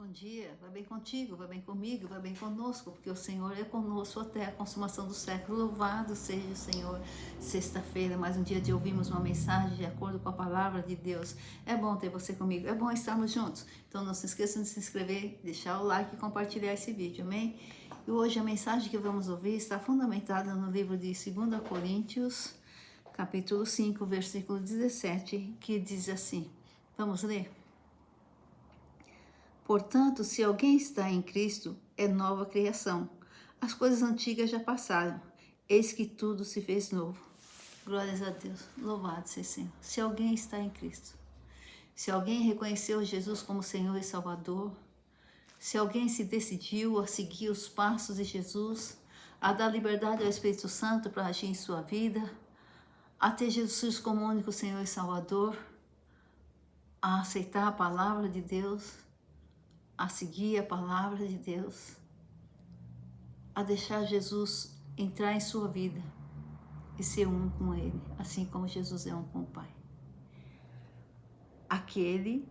bom dia, vai bem contigo, vai bem comigo, vai bem conosco, porque o Senhor é conosco até a consumação do século. Louvado seja o Senhor. Sexta-feira, mais um dia de ouvirmos uma mensagem de acordo com a palavra de Deus. É bom ter você comigo, é bom estarmos juntos. Então não se esqueçam de se inscrever, deixar o like e compartilhar esse vídeo, amém? E hoje a mensagem que vamos ouvir está fundamentada no livro de 2 Coríntios, capítulo 5, versículo 17, que diz assim, vamos ler? Portanto, se alguém está em Cristo, é nova criação. As coisas antigas já passaram, eis que tudo se fez novo. Glórias a Deus, louvado seja o Senhor. Se alguém está em Cristo, se alguém reconheceu Jesus como Senhor e Salvador, se alguém se decidiu a seguir os passos de Jesus, a dar liberdade ao Espírito Santo para agir em sua vida, a ter Jesus como único Senhor e Salvador, a aceitar a palavra de Deus, a seguir a palavra de Deus, a deixar Jesus entrar em sua vida e ser um com Ele, assim como Jesus é um com o Pai. Aquele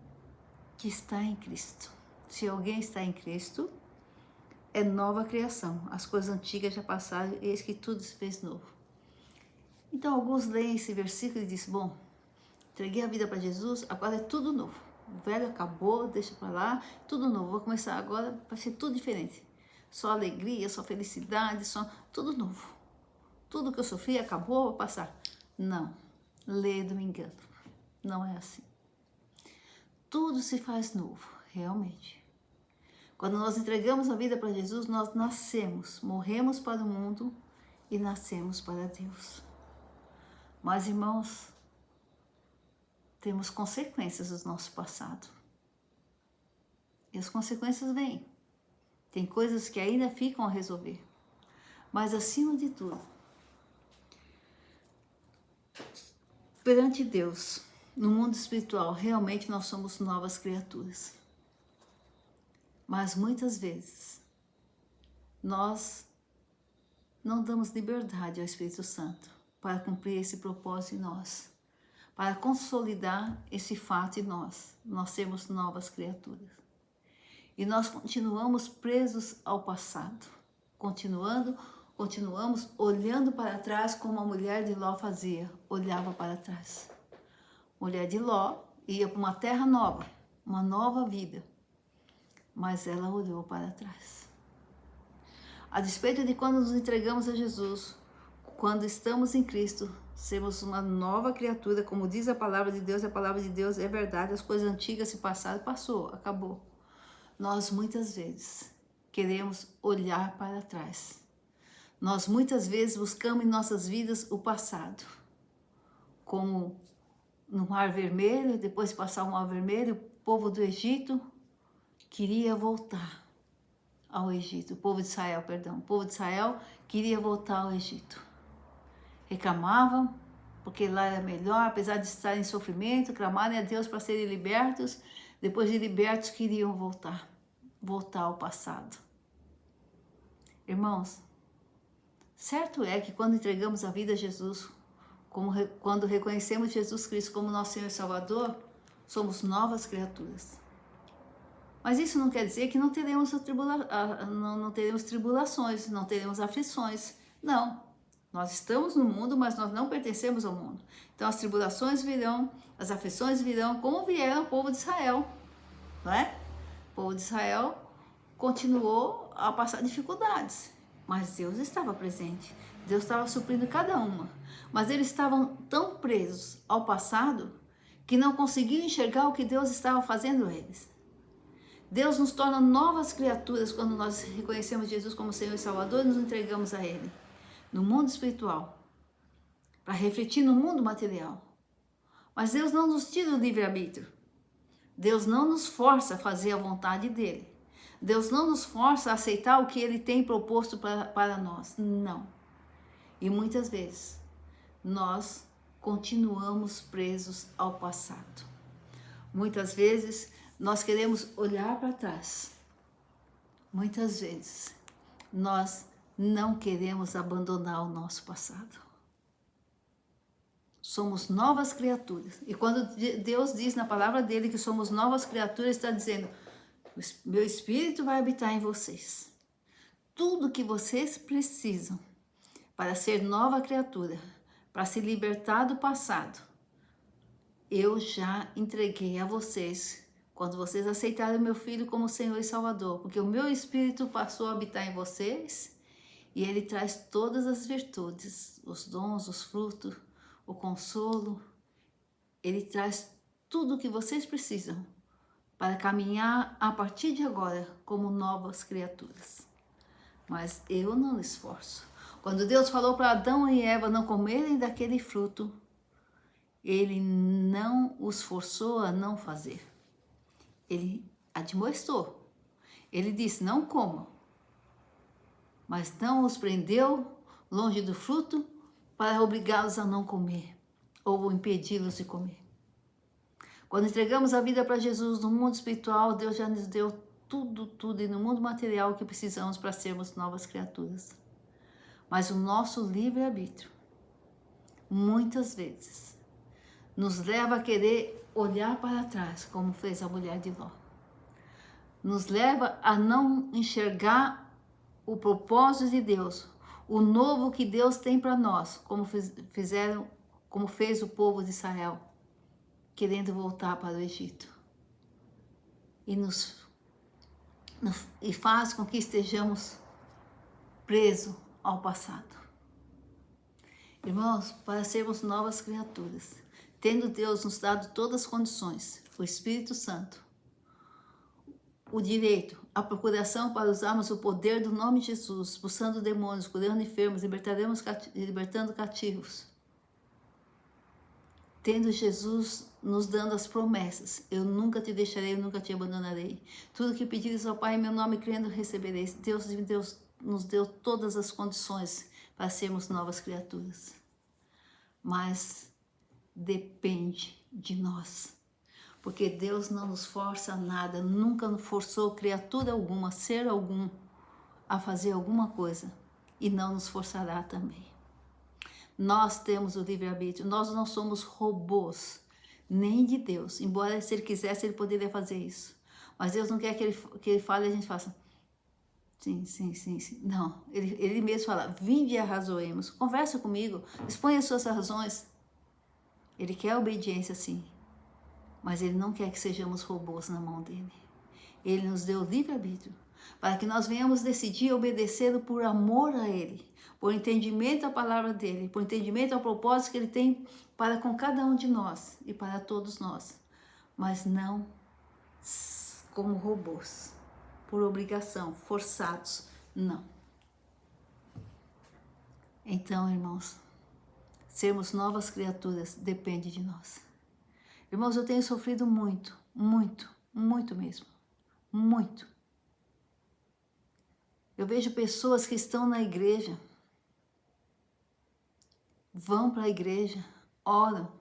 que está em Cristo. Se alguém está em Cristo, é nova criação. As coisas antigas já passaram, eis que tudo se fez novo. Então alguns leem esse versículo e dizem, bom, entreguei a vida para Jesus, agora é tudo novo. O velho acabou, deixa para lá, tudo novo. Vou começar agora, vai ser tudo diferente. Só alegria, só felicidade, só tudo novo. Tudo que eu sofri acabou, vou passar. Não, lê do engano. Não é assim. Tudo se faz novo, realmente. Quando nós entregamos a vida para Jesus, nós nascemos, morremos para o mundo e nascemos para Deus. Mas, irmãos, temos consequências do nosso passado. E as consequências vêm. Tem coisas que ainda ficam a resolver. Mas, acima de tudo, perante Deus, no mundo espiritual, realmente nós somos novas criaturas. Mas, muitas vezes, nós não damos liberdade ao Espírito Santo para cumprir esse propósito em nós, para consolidar esse fato em nós sermos novas criaturas. E nós continuamos presos ao passado, continuamos olhando para trás como a mulher de Ló fazia, olhava para trás. A mulher de Ló ia para uma terra nova, uma nova vida, mas ela olhou para trás. A despeito de quando nos entregamos a Jesus, quando estamos em Cristo, sermos uma nova criatura, como diz a palavra de Deus é verdade, as coisas antigas se passaram, passou, acabou. Nós muitas vezes queremos olhar para trás. Nós muitas vezes buscamos em nossas vidas o passado. Como no Mar Vermelho, depois de passar o Mar Vermelho, o povo do Egito queria voltar ao Egito. O povo de Israel queria voltar ao Egito. Reclamavam, porque lá era melhor, apesar de estar em sofrimento, clamarem a Deus para serem libertos. Depois de libertos, queriam voltar ao passado. Irmãos, certo é que quando entregamos a vida a Jesus, quando reconhecemos Jesus Cristo como nosso Senhor e Salvador, somos novas criaturas. Mas isso não quer dizer que não teremos tribulações, não teremos aflições. Não. Nós estamos no mundo, mas nós não pertencemos ao mundo. Então as tribulações virão, as aflições virão, como vieram ao povo de Israel. Não é? O povo de Israel continuou a passar dificuldades, mas Deus estava presente. Deus estava suprindo cada uma. Mas eles estavam tão presos ao passado que não conseguiam enxergar o que Deus estava fazendo a eles. Deus nos torna novas criaturas quando nós reconhecemos Jesus como Senhor e Salvador e nos entregamos a Ele. No mundo espiritual, para refletir no mundo material. Mas Deus não nos tira o livre-arbítrio. Deus não nos força a fazer a vontade dEle. Deus não nos força a aceitar o que Ele tem proposto para nós. Não. E muitas vezes, nós continuamos presos ao passado. Muitas vezes, nós queremos olhar para trás. Muitas vezes, nós não queremos abandonar o nosso passado. Somos novas criaturas. E quando Deus diz na palavra dele que somos novas criaturas, está dizendo, Meu Espírito vai habitar em vocês. Tudo que vocês precisam para ser nova criatura, para se libertar do passado, eu já entreguei a vocês quando vocês aceitaram meu Filho como Senhor e Salvador, porque o meu Espírito passou a habitar em vocês e ele traz todas as virtudes, os dons, os frutos, o consolo. Ele traz tudo o que vocês precisam para caminhar a partir de agora como novas criaturas. Mas eu não me esforço. Quando Deus falou para Adão e Eva não comerem daquele fruto, ele não os forçou a não fazer. Ele admoestou. Ele disse, não comam. Mas não os prendeu longe do fruto para obrigá-los a não comer ou impedi-los de comer. Quando entregamos a vida para Jesus no mundo espiritual, Deus já nos deu tudo e no mundo material que precisamos para sermos novas criaturas. Mas o nosso livre-arbítrio, muitas vezes, nos leva a querer olhar para trás, como fez a mulher de Ló. Nos leva a não enxergar o propósito de Deus, o novo que Deus tem para nós, como fez o povo de Israel, querendo voltar para o Egito. E faz com que estejamos presos ao passado. Irmãos, para sermos novas criaturas, tendo Deus nos dado todas as condições, o Espírito Santo, o direito, a procuração para usarmos o poder do nome de Jesus, expulsando demônios, curando enfermos, libertando cativos, tendo Jesus nos dando as promessas, eu nunca te deixarei, eu nunca te abandonarei. Tudo que pedires ao Pai em meu nome, crendo, recebereis. Deus nos deu todas as condições para sermos novas criaturas. Mas depende de nós. Porque Deus não nos força a nada, nunca nos forçou criatura alguma, ser algum, a fazer alguma coisa. E não nos forçará também. Nós temos o livre-arbítrio, nós não somos robôs, nem de Deus. Embora se Ele quisesse, Ele poderia fazer isso. Mas Deus não quer que Ele fale e a gente faça. Sim. Não, ele mesmo fala, vinde e arrazoemos. Conversa comigo, exponha as suas razões. Ele quer a obediência, sim. Mas Ele não quer que sejamos robôs na mão dEle. Ele nos deu livre-arbítrio para que nós venhamos decidir obedecê-lo por amor a Ele, por entendimento à palavra dEle, por entendimento ao propósito que Ele tem para com cada um de nós e para todos nós, mas não como robôs, por obrigação, forçados, não. Então, irmãos, sermos novas criaturas depende de nós. Irmãos, eu tenho sofrido muito mesmo, muito. Eu vejo pessoas que estão na igreja, vão para a igreja, oram,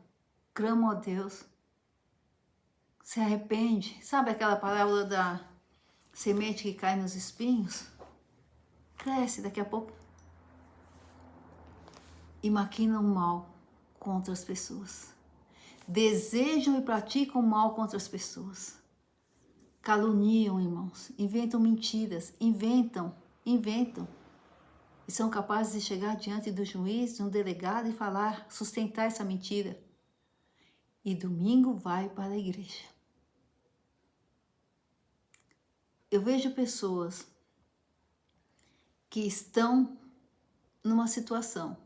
clamam a Deus, se arrepende. Sabe aquela parábola da semente que cai nos espinhos? Cresce daqui a pouco. E maquinam mal contra as pessoas. Desejam e praticam mal contra as pessoas. Caluniam, irmãos. Inventam mentiras. Inventam. E são capazes de chegar diante do juiz, de um delegado e falar, sustentar essa mentira. E domingo vai para a igreja. Eu vejo pessoas que estão numa situação,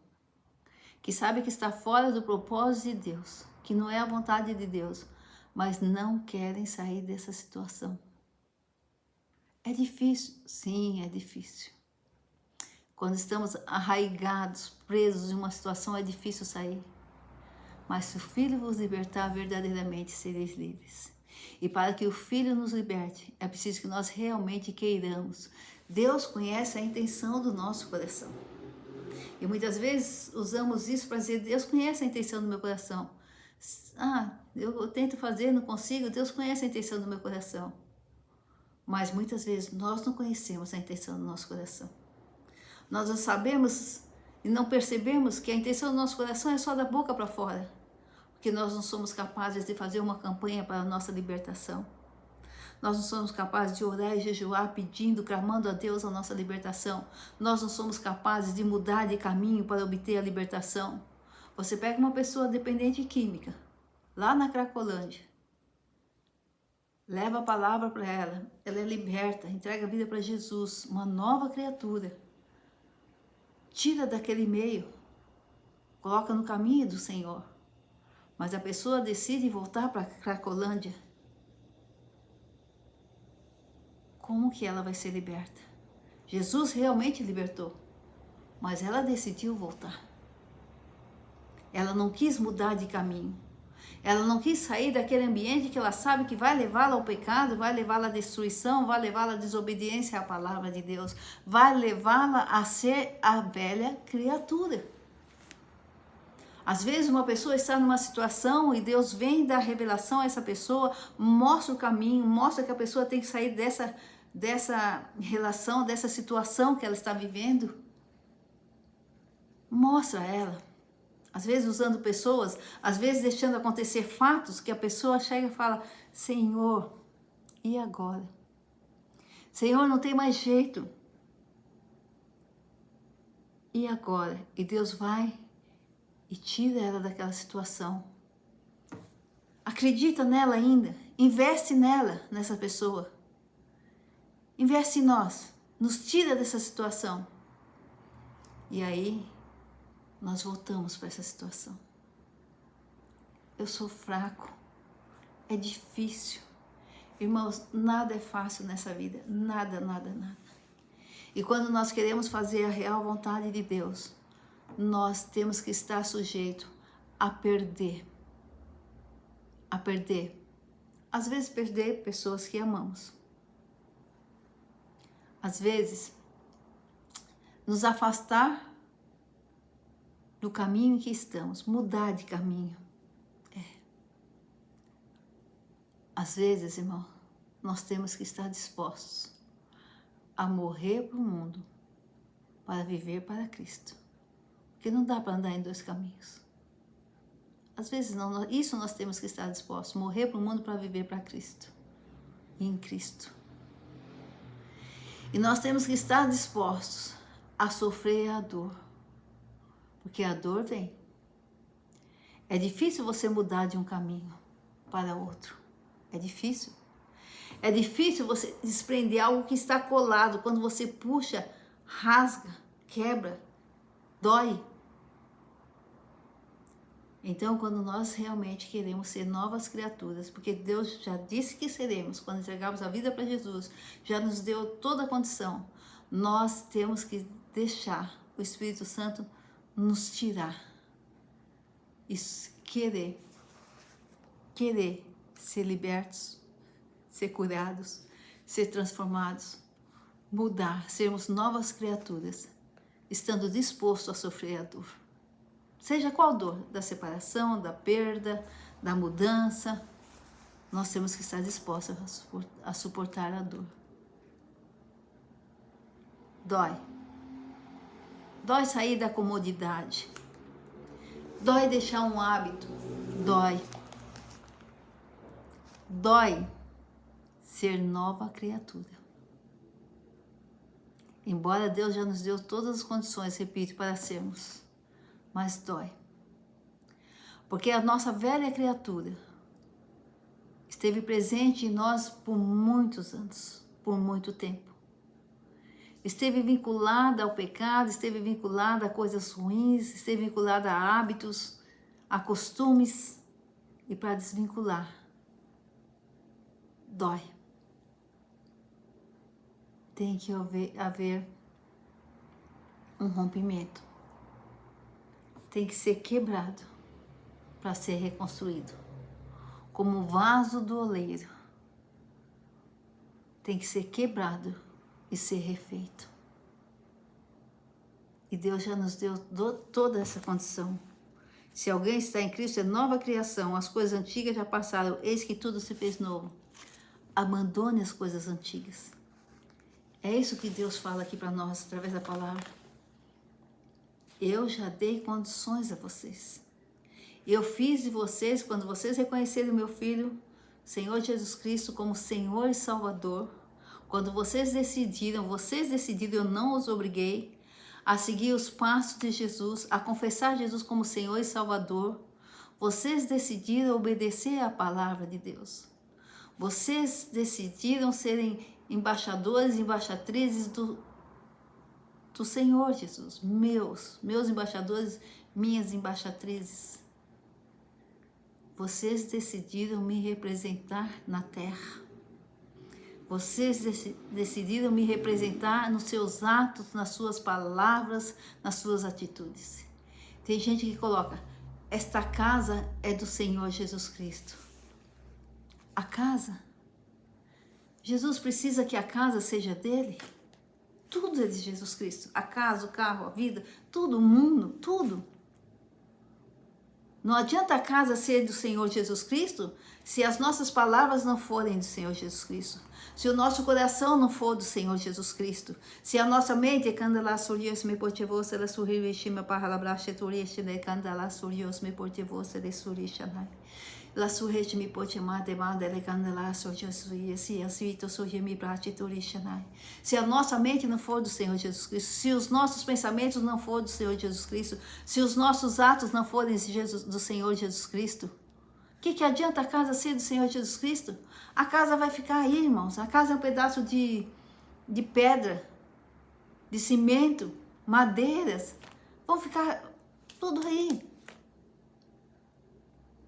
que sabem que está fora do propósito de Deus, que não é a vontade de Deus, mas não querem sair dessa situação. É difícil? Sim, é difícil. Quando estamos arraigados, presos em uma situação, é difícil sair. Mas se o Filho vos libertar, verdadeiramente sereis livres. E para que o Filho nos liberte, é preciso que nós realmente queiramos. Deus conhece a intenção do nosso coração. E muitas vezes usamos isso para dizer, Deus conhece a intenção do meu coração. Eu tento fazer, não consigo, Deus conhece a intenção do meu coração. Mas muitas vezes nós não conhecemos a intenção do nosso coração. Nós não sabemos e não percebemos que a intenção do nosso coração é só da boca para fora. Porque nós não somos capazes de fazer uma campanha para a nossa libertação. Nós não somos capazes de orar e jejuar pedindo, clamando a Deus a nossa libertação. Nós não somos capazes de mudar de caminho para obter a libertação. Você pega uma pessoa dependente de química, lá na Cracolândia, leva a palavra para ela é liberta, entrega a vida para Jesus, uma nova criatura. Tira daquele meio, coloca no caminho do Senhor. Mas a pessoa decide voltar para a Cracolândia. Como que ela vai ser liberta? Jesus realmente libertou, mas ela decidiu voltar. Ela não quis mudar de caminho. Ela não quis sair daquele ambiente que ela sabe que vai levá-la ao pecado, vai levá-la à destruição, vai levá-la à desobediência à palavra de Deus, vai levá-la a ser a velha criatura. Às vezes uma pessoa está numa situação e Deus vem dar revelação a essa pessoa, mostra o caminho, mostra que a pessoa tem que sair dessa relação, dessa situação que ela está vivendo. Mostra a ela. Às vezes usando pessoas, às vezes deixando acontecer fatos que a pessoa chega e fala: Senhor, e agora? Senhor, não tem mais jeito. E agora? E Deus vai e tira ela daquela situação. Acredita nela ainda, investe nela, nessa pessoa. Investe em nós, nos tira dessa situação. E aí, nós voltamos para essa situação. Eu sou fraco, é difícil. Irmãos, nada é fácil nessa vida, nada, nada, nada. E quando nós queremos fazer a real vontade de Deus, nós temos que estar sujeito a perder. A perder. Às vezes perder pessoas que amamos. Às vezes nos afastar do caminho em que estamos, mudar de caminho. Às vezes, irmão, nós temos que estar dispostos a morrer para o mundo para viver para Cristo. Porque não dá para andar em dois caminhos. Às vezes não, isso nós temos que estar dispostos, morrer para o mundo para viver para Cristo. E em Cristo. E nós temos que estar dispostos a sofrer a dor. Porque a dor vem. É difícil você mudar de um caminho para outro. É difícil. É difícil você desprender algo que está colado. Quando você puxa, rasga, quebra, dói. Então, quando nós realmente queremos ser novas criaturas, porque Deus já disse que seremos, quando entregamos a vida para Jesus, já nos deu toda a condição, nós temos que deixar o Espírito Santo nos tirar e querer ser libertos, ser curados, ser transformados, mudar, sermos novas criaturas, estando disposto a sofrer a dor. Seja qual dor, da separação, da perda, da mudança, nós temos que estar dispostos a suportar a dor. Dói. Dói sair da comodidade. Dói deixar um hábito. Dói. Dói ser nova criatura. Embora Deus já nos deu todas as condições, repito, para sermos, mas dói. Porque a nossa velha criatura esteve presente em nós por muitos anos, por muito tempo. Esteve vinculada ao pecado, esteve vinculada a coisas ruins, esteve vinculada a hábitos, a costumes, e para desvincular, dói. Tem que haver um rompimento. Tem que ser quebrado para ser reconstruído. Como o vaso do oleiro. Tem que ser quebrado e ser refeito. E Deus já nos deu toda essa condição. Se alguém está em Cristo, é nova criação. As coisas antigas já passaram, eis que tudo se fez novo. Abandone as coisas antigas. É isso que Deus fala aqui para nós, através da palavra. Eu já dei condições a vocês. Eu fiz de vocês, quando vocês reconhecerem o meu filho, Senhor Jesus Cristo como Senhor e Salvador, quando vocês decidiram, eu não os obriguei a seguir os passos de Jesus, a confessar Jesus como Senhor e Salvador, vocês decidiram obedecer à palavra de Deus. Vocês decidiram serem embaixadores e embaixatrizes do Senhor Jesus, meus embaixadores, minhas embaixatrizes. Vocês decidiram me representar na terra. Vocês decidiram me representar nos seus atos, nas suas palavras, nas suas atitudes. Tem gente que coloca, esta casa é do Senhor Jesus Cristo. A casa? Jesus precisa que a casa seja dele? Tudo é de Jesus Cristo. A casa, o carro, a vida, tudo, o mundo, tudo. Não adianta a casa ser do Senhor Jesus Cristo se as nossas palavras não forem do Senhor Jesus Cristo. Se o nosso coração não for do Senhor Jesus Cristo. Se a nossa mente candela surios me portevosa da surrivishima paralabrache turiste de candela surios me portevosa de surishanai. La surrete me potemar demanda de candela surios e asvito surgimi prate turishanai. Se a nossa mente não for do Senhor Jesus Cristo, se os nossos pensamentos não forem do Senhor Jesus Cristo, se os nossos atos não forem do Senhor Jesus Cristo, o que adianta a casa ser do Senhor Jesus Cristo? A casa vai ficar aí, irmãos. A casa é um pedaço de pedra, de cimento, madeiras. Vão ficar tudo aí.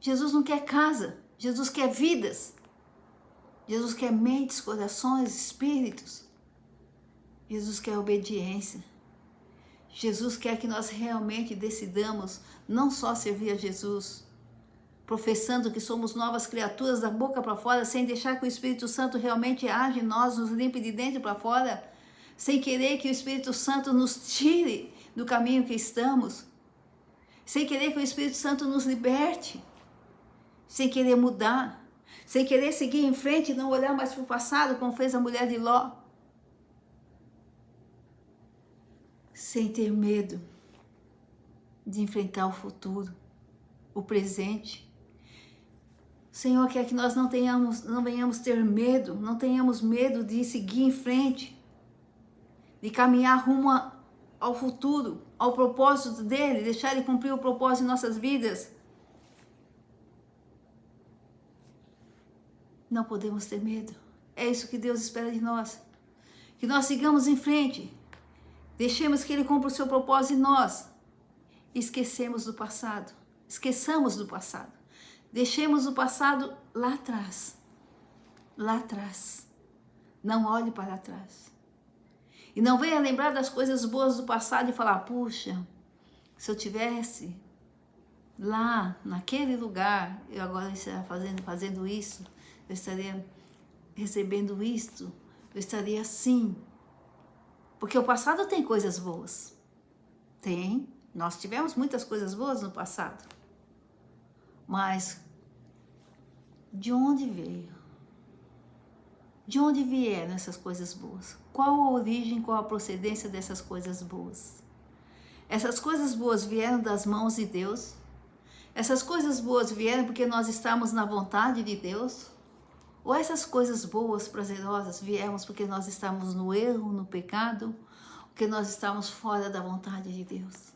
Jesus não quer casa. Jesus quer vidas. Jesus quer mentes, corações, espíritos. Jesus quer obediência. Jesus quer que nós realmente decidamos não só servir a Jesus, professando que somos novas criaturas da boca para fora, sem deixar que o Espírito Santo realmente age em nós, nos limpe de dentro para fora, sem querer que o Espírito Santo nos tire do caminho que estamos, sem querer que o Espírito Santo nos liberte, sem querer mudar, sem querer seguir em frente e não olhar mais para o passado, como fez a mulher de Ló, sem ter medo de enfrentar o futuro, o presente. O Senhor quer que nós não venhamos ter medo, não tenhamos medo de seguir em frente, de caminhar rumo ao futuro, ao propósito dele, deixar ele cumprir o propósito em nossas vidas. Não podemos ter medo. É isso que Deus espera de nós. Que nós sigamos em frente, deixemos que ele cumpra o seu propósito em nós. Esqueçamos do passado. Deixemos o passado lá atrás. Lá atrás. Não olhe para trás. E não venha lembrar das coisas boas do passado e falar, puxa, se eu tivesse lá, naquele lugar, eu agora estaria fazendo isso, eu estaria recebendo isto, eu estaria assim. Porque o passado tem coisas boas. Tem. Nós tivemos muitas coisas boas no passado. Mas de onde veio? De onde vieram essas coisas boas? Qual a origem, qual a procedência dessas coisas boas? Essas coisas boas vieram das mãos de Deus? Essas coisas boas vieram porque nós estamos na vontade de Deus? Ou essas coisas boas, prazerosas, viemos porque nós estamos no erro, no pecado, porque nós estamos fora da vontade de Deus?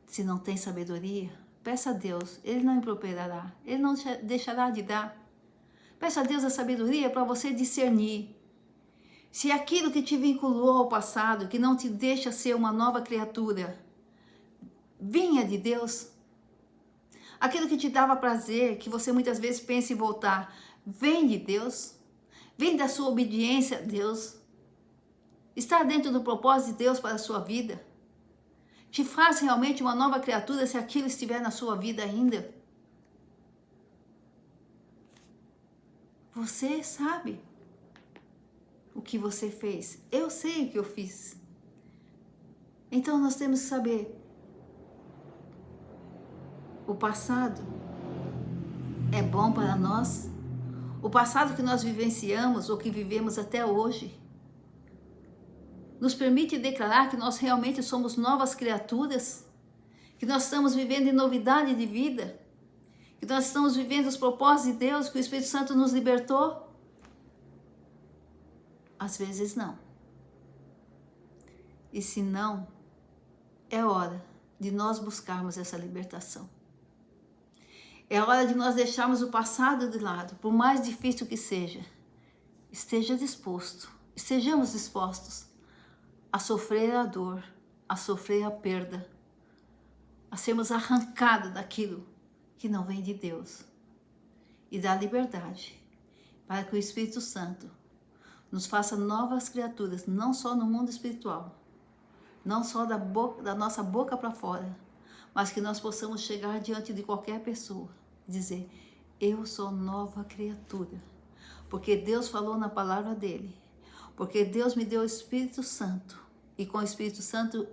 Se não tem sabedoria, peça a Deus, Ele não improperará, Ele não deixará de dar. Peça a Deus a sabedoria para você discernir se aquilo que te vinculou ao passado, que não te deixa ser uma nova criatura, vinha de Deus. Aquilo que te dava prazer, que você muitas vezes pensa em voltar, vem de Deus? Vem da sua obediência a Deus? Está dentro do propósito de Deus para a sua vida? Te faz realmente uma nova criatura se aquilo estiver na sua vida ainda? Você sabe o que você fez. Eu sei o que eu fiz. Então nós temos que saber. O passado é bom para nós? O passado que nós vivenciamos ou que vivemos até hoje nos permite declarar que nós realmente somos novas criaturas? Que nós estamos vivendo em novidade de vida? Que nós estamos vivendo os propósitos de Deus, que o Espírito Santo nos libertou? Às vezes não. E se não, é hora de nós buscarmos essa libertação. É hora de nós deixarmos o passado de lado, por mais difícil que seja. Estejamos dispostos a sofrer a dor, a sofrer a perda, a sermos arrancados daquilo que não vem de Deus e dar liberdade para que o Espírito Santo nos faça novas criaturas, não só no mundo espiritual, não só da nossa boca para fora, mas que nós possamos chegar diante de qualquer pessoa e dizer: eu sou nova criatura, porque Deus falou na palavra dele, porque Deus me deu o Espírito Santo, e com o Espírito Santo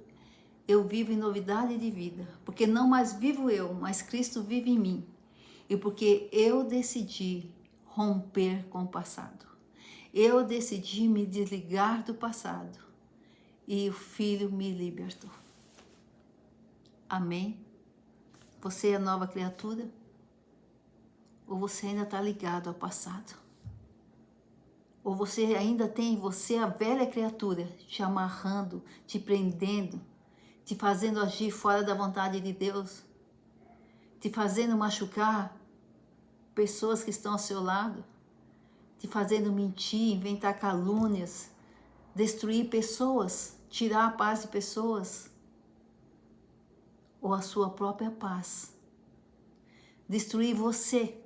eu vivo em novidade de vida, porque não mais vivo eu, mas Cristo vive em mim, e porque eu decidi romper com o passado, eu decidi me desligar do passado, e o Filho me libertou. Amém? Você é nova criatura? Ou você ainda está ligado ao passado? Ou você ainda tem em você a velha criatura te amarrando, te prendendo, te fazendo agir fora da vontade de Deus, te fazendo machucar pessoas que estão ao seu lado, te fazendo mentir, inventar calúnias, destruir pessoas, tirar a paz de pessoas, ou a sua própria paz, destruir você.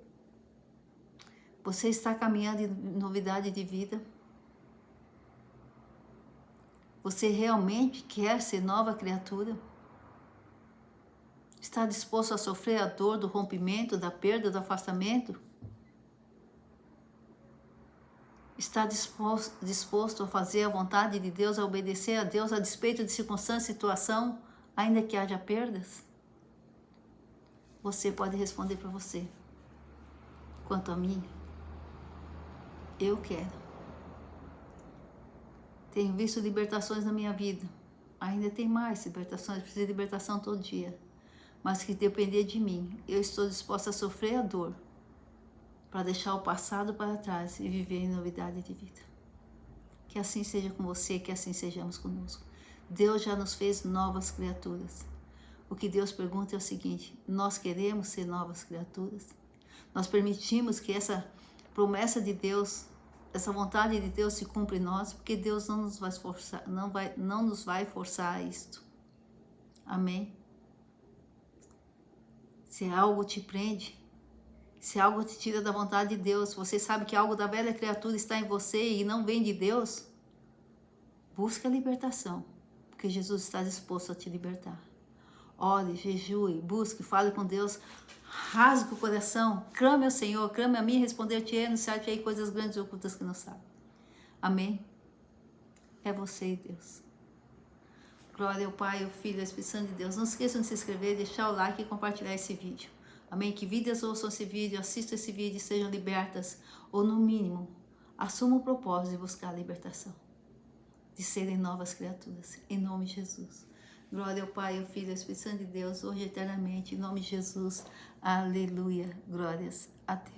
Você está caminhando em novidade de vida? Você realmente quer ser nova criatura? Está disposto a sofrer a dor do rompimento, da perda, do afastamento? Está disposto a fazer a vontade de Deus, a obedecer a Deus a despeito de circunstância e situação, ainda que haja perdas? Você pode responder para você. Quanto a mim, eu quero. Tenho visto libertações na minha vida. Ainda tem mais libertações, preciso de libertação todo dia. Mas que depender de mim, eu estou disposta a sofrer a dor para deixar o passado para trás e viver em novidade de vida. Que assim seja com você, que assim sejamos conosco. Deus já nos fez novas criaturas. O que Deus pergunta é o seguinte: nós queremos ser novas criaturas? Nós permitimos que essa promessa de Deus, essa vontade de Deus se cumpra em nós? Porque Deus não nos vai forçar, não nos vai forçar a isto. Amém? Se algo te prende, se algo te tira da vontade de Deus, você sabe que algo da velha criatura está em você e não vem de Deus, busque a libertação, porque Jesus está disposto a te libertar. Ore, jejue, busque, fale com Deus, rasgue o coração, clame ao Senhor, clame a mim, responder-te-ei, anunciar-te-ei coisas grandes e ocultas que não sabe. Amém? É você e Deus. Glória ao Pai, ao Filho e ao Espírito Santo de Deus. Não esqueçam de se inscrever, deixar o like e compartilhar esse vídeo. Amém? Que vidas ouçam esse vídeo, assistam esse vídeo e sejam libertas, ou no mínimo, assumam o propósito de buscar a libertação, de serem novas criaturas, em nome de Jesus. Glória ao Pai, ao Filho e ao Espírito Santo de Deus, hoje e eternamente, em nome de Jesus. Aleluia. Glórias a Deus.